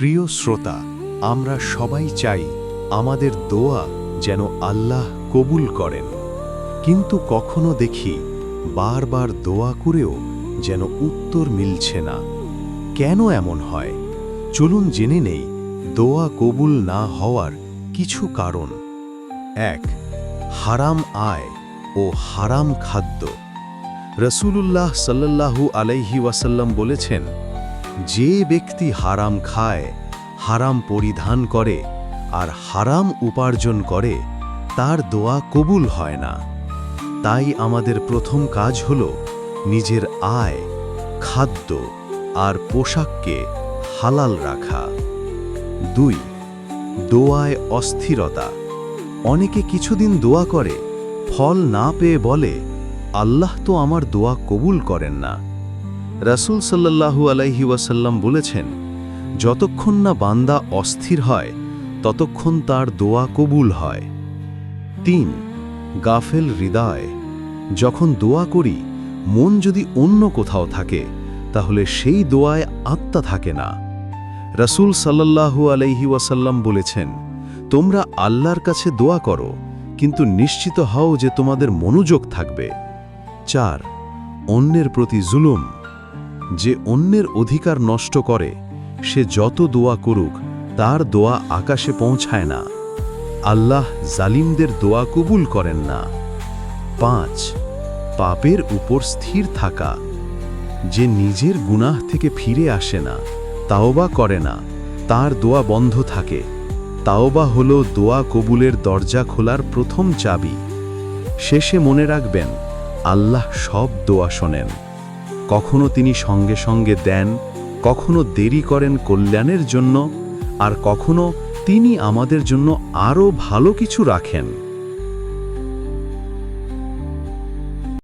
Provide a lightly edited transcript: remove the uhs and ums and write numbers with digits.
প্রিয় শ্রোতা, আমরা সবাই চাই আমাদের দোয়া যেন আল্লাহ কবুল করেন, কিন্তু কখনো দেখি বারবার দোয়া করেও যেন উত্তর মিলছে না। কেন এমন হয়? চলুন জেনে নেই দোয়া কবুল না হওয়ার কিছু কারণ। ১. হারাম আয় ও হারাম খাদ্য। রাসূলুল্লাহ সাল্লাল্লাহু আলাইহি ওয়াসাল্লাম বলেছেন, যে ব্যক্তি হারাম খায়, হারাম পরিধান করে আর হারাম উপার্জন করে, তার দোয়া কবুল হয় না। তাই আমাদের প্রথম কাজ হল নিজের আয়, খাদ্য আর পোশাককে হালাল রাখা। ২. দোয়ায় অস্থিরতা। অনেকে কিছুদিন দোয়া করে, ফল না পেয়ে বলে, আল্লাহ তো আমার দোয়া কবুল করেন না। রাসূল সাল্লাল্লাহু আলাইহি ওয়াসাল্লাম বলেছেন, যতক্ষণ না বান্দা অস্থির হয় ততক্ষণ তার দোয়া কবুল হয়। ৩. গাফেল হৃদয়। যখন দোয়া করি মন যদি অন্য কোথাও থাকে, তাহলে সেই দোয়ায় আত্মা থাকে না। রাসূল সাল্লাল্লাহু আলাইহি ওয়াসাল্লাম বলেছেন, তোমরা আল্লাহর কাছে দোয়া করো, কিন্তু নিশ্চিত হও যে তোমাদের মনোযোগ থাকবে। ৪. অন্যের প্রতি জুলুম। যে অন্যের অধিকার নষ্ট করে, সে যত দোয়া করুক তার দোয়া আকাশে পৌঁছায় না। আল্লাহ জালিমদের দোয়া কবুল করেন না। ৫. পাপের উপর স্থির থাকা। যে নিজের গুনাহ থেকে ফিরে আসে না, তাওবা করে না, তার দোয়া বন্ধ থাকে। তাওবা হলো দোয়া কবুলের দরজা খোলার প্রথম চাবি। শেষে মনে রাখবেন, আল্লাহ সব দোয়া শোনেন। কখনো তিনি সঙ্গে সঙ্গে দেন, কখনো দেরি করেন কল্যাণের জন্য, আর কখনো তিনি আমাদের জন্য আরও ভালো কিছু রাখেন।